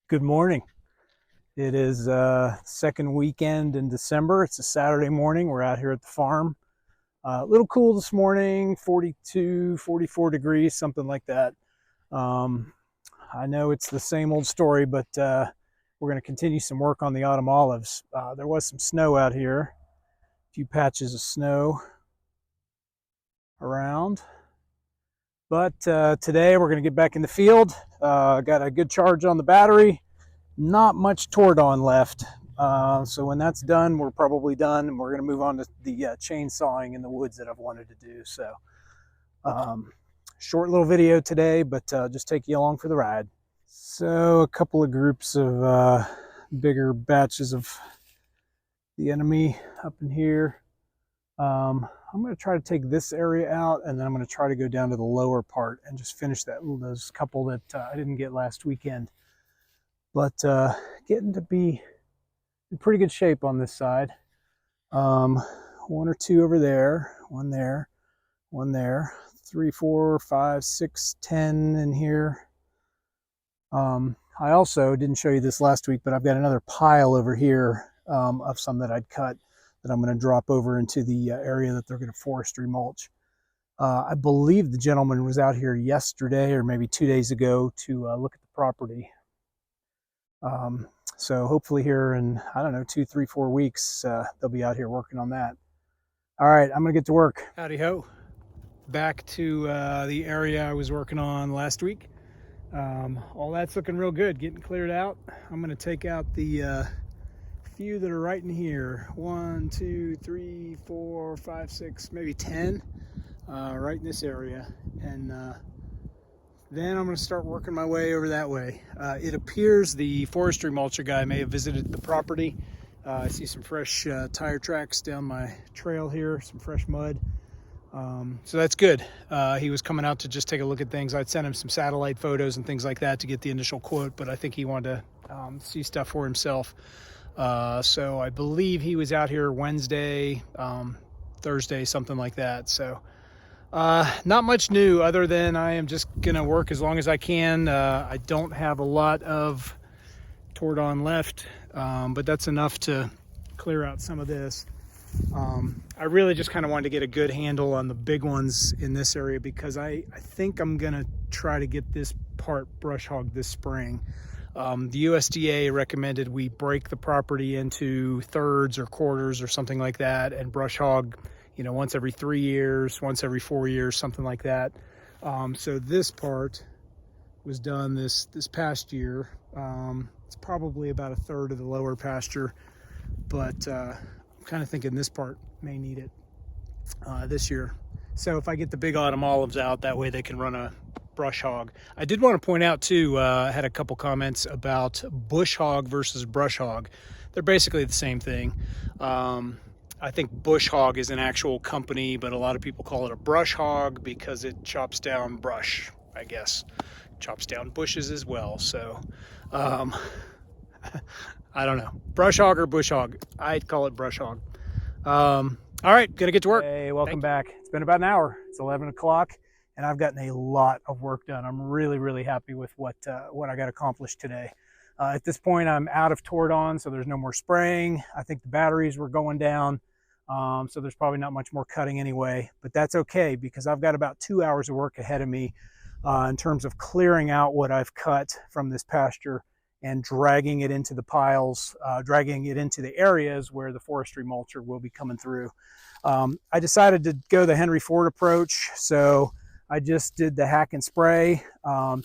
Good morning. It is second weekend in December. It's a Saturday morning. We're out here at the farm. A little cool this morning, 42, 44 degrees, something like that. Um, I know it's the same old story, but we're going to continue some work on the autumn olives. There was some snow out here, a few patches of snow around. But today we're going to get back in the field. Got a good charge on the battery. Not much tordon left. So when that's done, we're probably done, and we're going to move on to the chainsawing in the woods that I've wanted to do. So short little video today, but just take you along for the ride. So a couple of groups of bigger batches of the enemy up in here. I'm going to try to take this area out, and then I'm going to try to go down to the lower part and just finish those couple that I didn't get last weekend. But getting to be in pretty good shape on this side. One or two over there, one there, 3, 4, 5, 6, 10 in here. I also didn't show you this last week, but I've got another pile over here of some that I'd cut that I'm going to drop over into the area that they're going to forestry mulch. I believe the gentleman was out here yesterday or maybe 2 days ago to look at the property. So hopefully here in, I don't know, 2, 3, 4 weeks, they'll be out here working on that. All right, I'm going to get to work. Howdy ho. Back to the area I was working on last week. All that's looking real good, getting cleared out. I'm going to take out the few that are right in here. 1, 2, 3, 4, 5, 6, maybe 10 right in this area. And then I'm going to start working my way over that way. It appears the forestry mulcher guy may have visited the property. I see some fresh tire tracks down my trail here, some fresh mud. So that's good. He was coming out to just take a look at things. I'd sent him some satellite photos and things like that to get the initial quote, but I think he wanted to see stuff for himself. So I believe he was out here Wednesday, Thursday, something like that. So not much new other than I am just gonna work as long as I can. I don't have a lot of tordon left, but that's enough to clear out some of this. I really just kind of wanted to get a good handle on the big ones in this area because I think I'm gonna try to get this part brush hogged this spring. The USDA recommended we break the property into thirds or quarters or something like that and brush hog, you know, once every 3 years, once every 4 years, something like that. So this part was done this past year. It's probably about a third of the lower pasture, but I'm kind of thinking this part may need it this year. So if I get the big autumn olives out, that way they can run a brush hog. I did want to point out too, I had a couple comments about bush hog versus brush hog. They're basically the same thing. I think bush hog is an actual company, but a lot of people call it a brush hog because it chops down brush, I guess. Chops down bushes as well. So I don't know. Brush hog or bush hog? I'd call it brush hog. All right, gonna get to work. Hey, welcome back. It's been about an hour. It's 11 o'clock, and I've gotten a lot of work done. I'm really happy with what I got accomplished today. At this point, I'm out of tordon, so there's no more spraying. I think the batteries were going down, so there's probably not much more cutting anyway, but that's okay because I've got about 2 hours of work ahead of me in terms of clearing out what I've cut from this pasture and dragging it into the piles, dragging it into the areas where the forestry mulcher will be coming through. I decided to go the Henry Ford approach, so I just did the hack and spray,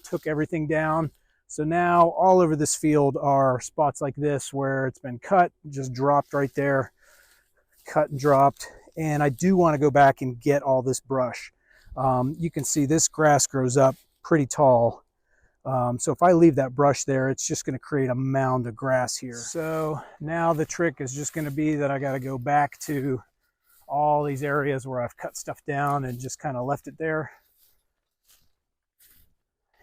took everything down. So now all over this field are spots like this where it's been cut, just dropped right there, cut and dropped. And I do want to go back and get all this brush. You can see this grass grows up pretty tall. So if I leave that brush there, it's just going to create a mound of grass here. So now the trick is just going to be that I got to go back to all these areas where I've cut stuff down and just kind of left it there.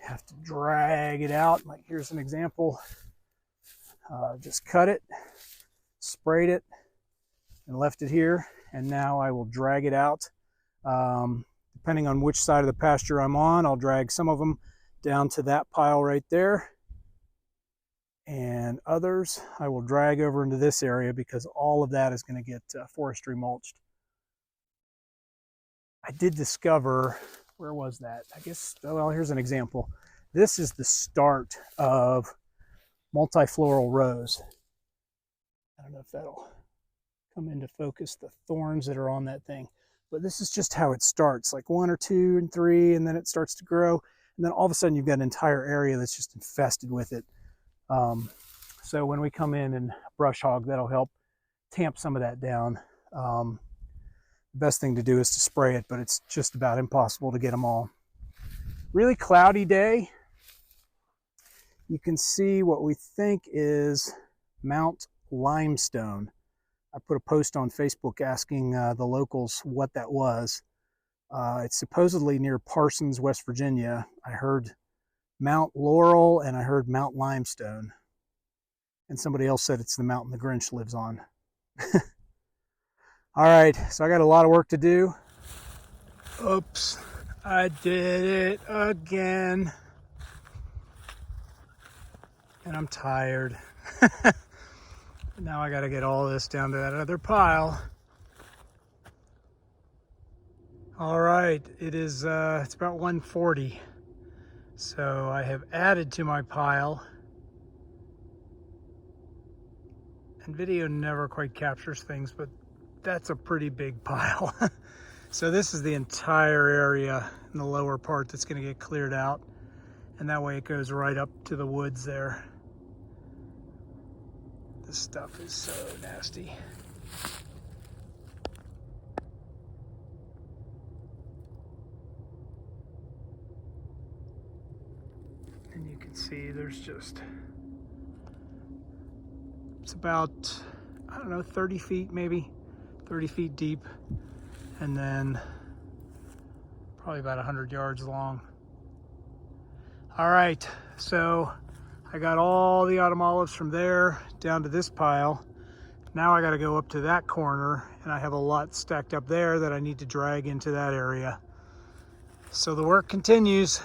Have to drag it out. Like here's an example. Just cut it, sprayed it, and left it here. And now I will drag it out. Depending on which side of the pasture I'm on, I'll drag some of them down to that pile right there. and others I will drag over into this area because all of that is going to get forestry mulched. I did discover, where was that? I guess, well, here's an example. This is the start of multifloral rose. I don't know if that'll come into focus, the thorns that are on that thing. But this is just how it starts, like 1 or 2 and 3, and then it starts to grow. And then all of a sudden you've got an entire area that's just infested with it. So when we come in and brush hog, that'll help tamp some of that down. The best thing to do is to spray it, but it's just about impossible to get them all. Really cloudy day. You can see what we think is Mount Limestone. I put a post on Facebook asking the locals what that was. It's supposedly near Parsons, West Virginia. I heard Mount Laurel and I heard Mount Limestone. And somebody else said it's the mountain the Grinch lives on. All right, so I got a lot of work to do. Oops, I did it again. And I'm tired. Now I got to get all this down to that other pile. All right, it is, it's about 1:40. So I have added to my pile. And video never quite captures things, but that's a pretty big pile. So this is the entire area in the lower part that's going to get cleared out. And that way it goes right up to the woods there. This stuff is so nasty. And you can see there's just, it's about, I don't know, 30 feet maybe, 30 feet deep. And then probably about 100 yards long. All right, so I got all the autumn olives from there down to this pile. Now I got to go up to that corner, and I have a lot stacked up there that I need to drag into that area. So the work continues.